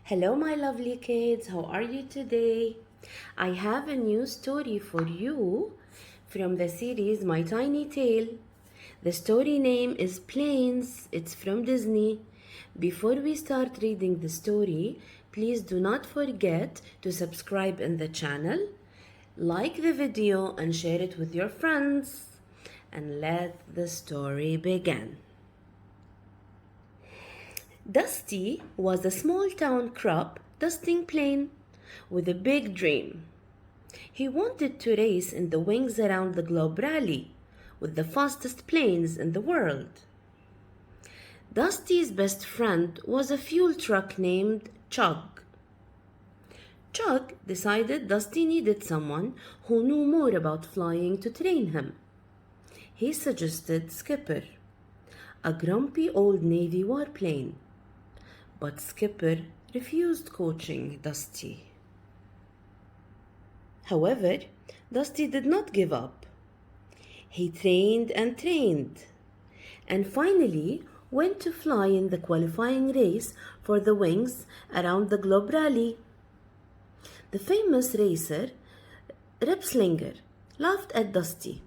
Hello, my lovely kids. How are you today? I have a new story for you from the series My Tiny Tale. The story name is Planes. It's from Disney. Before we start reading the story, please do not forget to subscribe in the channel, like the video, and share it with your friends. And let the story begin. Dusty was a small town crop dusting plane with a big dream. He wanted to race in the Wings Around the Globe rally with the fastest planes in the world. Dusty's best friend was a fuel truck named Chug. Chug decided Dusty needed someone who knew more about flying to train him. He suggested Skipper, a grumpy old Navy warplane. But Skipper refused coaching Dusty. However, Dusty did not give up. He trained and finally went to fly in the qualifying race for the Wings Around the Globe rally. The famous racer, Ripslinger, laughed at Dusty.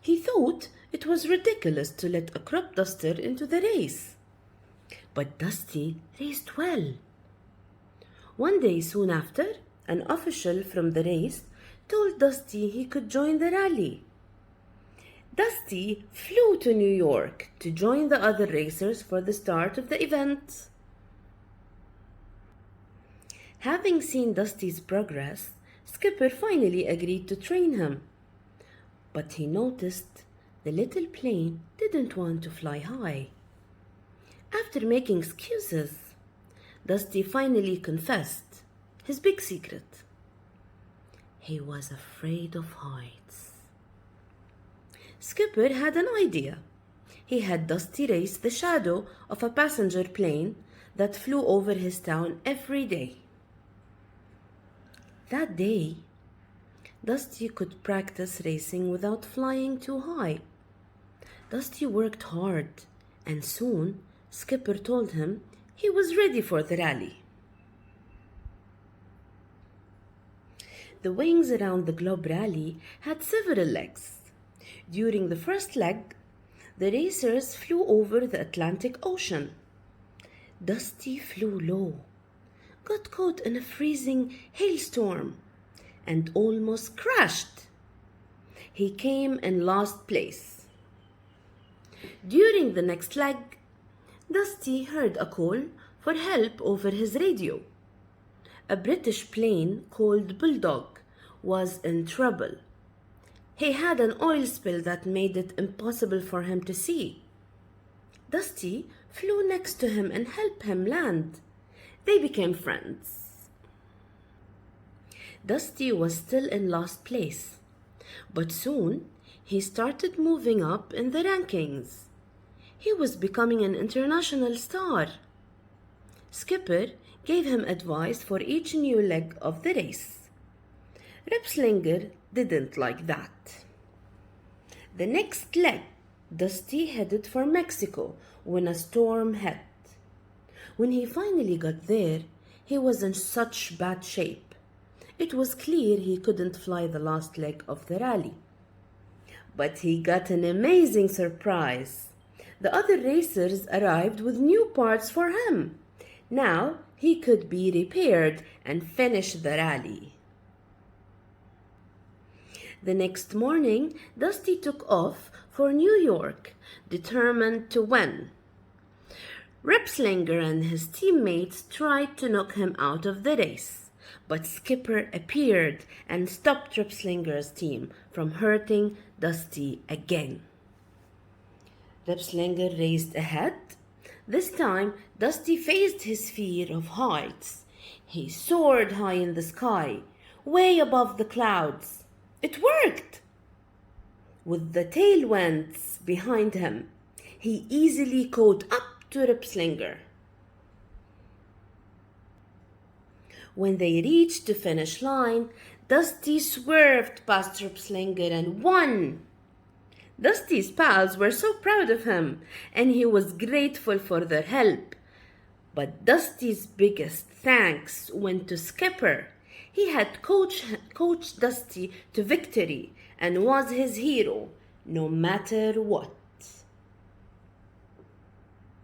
He thought it was ridiculous to let a crop duster into the race. But Dusty raced well. One day soon after, an official from the race told Dusty he could join the rally. Dusty flew to New York to join the other racers for the start of the event. Having seen Dusty's progress, Skipper finally agreed to train him. But he noticed the little plane didn't want to fly high. After making excuses, Dusty finally confessed his big secret. He was afraid of heights. Skipper had an idea. He had Dusty race the shadow of a passenger plane that flew over his town every day. That day, Dusty could practice racing without flying too high. Dusty worked hard, and soon Skipper told him he was ready for the rally. The Wings Around the Globe rally had several legs. During the first leg, the racers flew over the Atlantic Ocean. Dusty flew low, got caught in a freezing hailstorm, and almost crashed. He came in last place. During the next leg, Dusty heard a call for help over his radio. A British plane called Bulldog was in trouble. He had an oil spill that made it impossible for him to see. Dusty flew next to him and helped him land. They became friends. Dusty was still in last place, but soon he started moving up in the rankings. He was becoming an international star. Skipper gave him advice for each new leg of the race. Ripslinger didn't like that. The next leg, Dusty headed for Mexico when a storm hit. When he finally got there, he was in such bad shape. It was clear he couldn't fly the last leg of the rally. But he got an amazing surprise. The other racers arrived with new parts for him. Now he could be repaired and finish the rally. The next morning, Dusty took off for New York, determined to win. Ripslinger and his teammates tried to knock him out of the race, but Skipper appeared and stopped Ripslinger's team from hurting Dusty again. Ripslinger raced ahead. This time, Dusty faced his fear of heights. He soared high in the sky, way above the clouds. It worked! With the tailwinds behind him, he easily caught up to Ripslinger. When they reached the finish line, Dusty swerved past Ripslinger and won. Dusty's pals were so proud of him, and he was grateful for their help. But Dusty's biggest thanks went to Skipper. He had coached Dusty to victory and was his hero, no matter what.